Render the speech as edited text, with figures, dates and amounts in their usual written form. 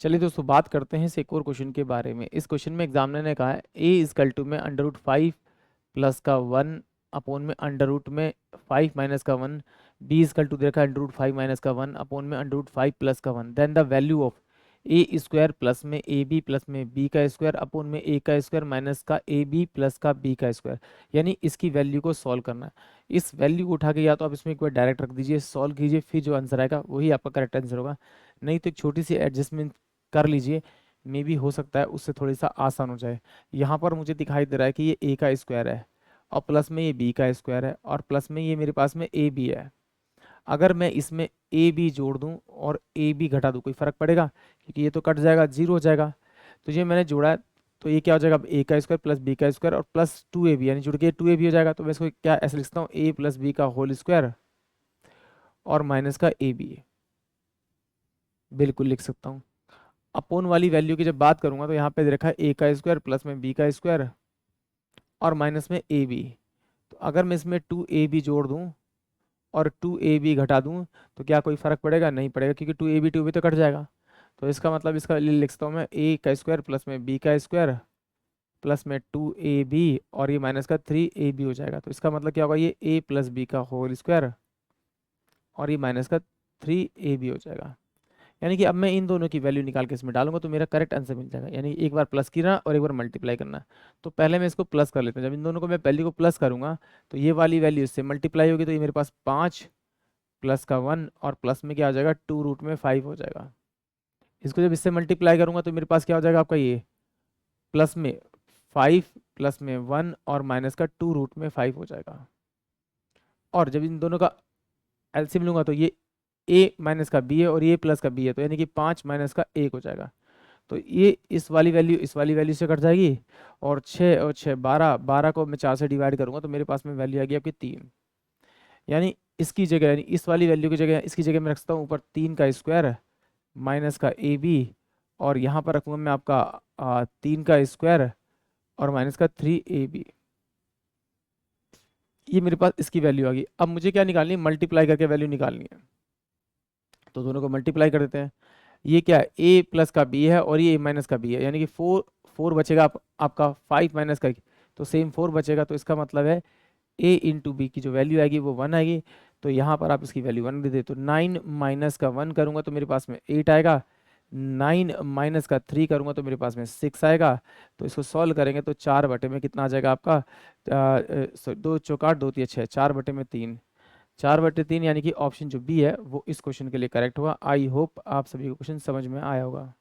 चलिए दोस्तों बात करते हैं इस एक और क्वेश्चन के बारे में। इस क्वेश्चन में एग्जामिनर ने कहा है ए इजकल टू में अंडर रूट 5 प्लस का 1 अपोन में अंडर रूट में 5 माइनस का 1, बी इजकल टू देखा अंडर रूट 5 माइनस का 1 अपोन में अंडर रूट 5 प्लस का 1, then the value of A square plus में ए बी प्लस में बी का स्क्वायर अपोन में ए का स्क्वायर माइनस का ए बी प्लस का बी का स्क्वायर। यानी इसकी वैल्यू को सॉल्व करना है। इस वैल्यू को उठा के या तो आप इसमें एक बार डायरेक्ट रख दीजिए, सॉल्व कीजिए, फिर जो आंसर आएगा वही आपका करेक्ट आंसर होगा। नहीं तो एक छोटी सी एडजस्टमेंट कर लीजिए, मे भी हो सकता है उससे थोड़ी सा आसान हो जाए। यहाँ पर मुझे दिखाई दे रहा है कि ये ए का स्क्वायर है और प्लस में ये बी का स्क्वायर है और प्लस में ये मेरे पास में ए बी है। अगर मैं इसमें ए बी जोड़ दूं और ए बी घटा दूं कोई फर्क पड़ेगा? क्योंकि ये तो कट जाएगा, जीरो हो जाएगा। तो ये मैंने जोड़ा है, तो ये क्या हो जाएगा, ए का स्क्वायर प्लस बी का स्क्वायर और प्लस 2ab, यानी जुड़ के 2ab हो जाएगा। तो मैं इसको क्या ऐसे लिखता हूँ, ए प्लस बी का होल स्क्वायर और माइनस का ए बी, बिल्कुल लिख सकता हूँ। अपोन वाली वैल्यू की जब बात करूंगा तो यहाँ पे दे रखा है ए का स्क्वायर प्लस में बी का स्क्वायर और माइनस में ए बी। तो अगर मैं इसमें 2ab जोड़ दूं और 2ab घटा दूं तो क्या कोई फर्क पड़ेगा? नहीं पड़ेगा, क्योंकि 2ab तो कट जाएगा। तो इसका मतलब इसका लिख सकता हूँ मैं ए का स्क्वायर प्लस में बी का स्क्वायर प्लस में 2ab और ये माइनस का 3ab हो जाएगा। तो इसका मतलब क्या होगा, ये a प्लस बी का होल स्क्वायर और ये माइनस का 3ab हो जाएगा। यानी कि अब मैं इन दोनों की वैल्यू निकाल के इसमें डालूंगा तो मेरा करेक्ट आंसर मिल जाएगा। यानी एक बार प्लस करना और एक बार मल्टीप्लाई करना। तो पहले मैं इसको प्लस कर लेता हूँ। जब इन दोनों को मैं वैल्यू को प्लस करूंगा तो ये वाली वैल्यू इससे मल्टीप्लाई होगी, तो ये मेरे पास 5 प्लस का 1 और प्लस में क्या हो जाएगा, 2 रूट में 5 हो जाएगा। इसको जब इससे मल्टीप्लाई करूंगा तो मेरे पास क्या हो जाएगा आपका, ये प्लस में 5 प्लस में 1 और माइनस का 2 रूट में 5 हो जाएगा। और जब इन दोनों का एलसीएम लूंगा तो ये a माइनस का b है और ये प्लस का b है, तो यानी कि 5 माइनस का 1 हो जाएगा। तो ये इस वाली वैल्यू से कट जाएगी और 6 और 6 12, 12 को मैं 4 से डिवाइड करूंगा तो मेरे पास में वैल्यू आ गई आपकी 3। यानी इसकी जगह, यानी इस वाली वैल्यू की जगह, इसकी जगह मैं रखता हूँ ऊपर 3 का स्क्वायर माइनस का ए बी और यहाँ पर रखूँगा मैं आपका 3 का स्क्वायर और माइनस का 3ab। ये मेरे पास इसकी वैल्यू आ गई। अब मुझे क्या निकालनी है, मल्टीप्लाई करके वैल्यू निकालनी है। तो दोनों को मल्टीप्लाई कर देते हैं। ये क्या है, a प्लस का b है और ये a माइनस का b है, यानी कि 4 बचेगा आपका 5 माइनस का, तो सेम 4 बचेगा। तो इसका मतलब है a इंटू बी की जो वैल्यू आएगी वो 1 आएगी। तो यहाँ पर आप इसकी वैल्यू 1 दे दे, तो 9 माइनस का 1 करूँगा तो मेरे पास में 8 आएगा। 9 माइनस का 3 करूँगा तो मेरे पास में 6 आएगा। तो इसको सॉल्व करेंगे तो 4 बटे में कितना आ जाएगा आपका, 2 चौका 2 3 6, 4 बटे में 3, 4 बटे 3, यानी कि ऑप्शन जो बी है वो इस क्वेश्चन के लिए करेक्ट होगा। आई होप आप सभी को क्वेश्चन समझ में आया होगा।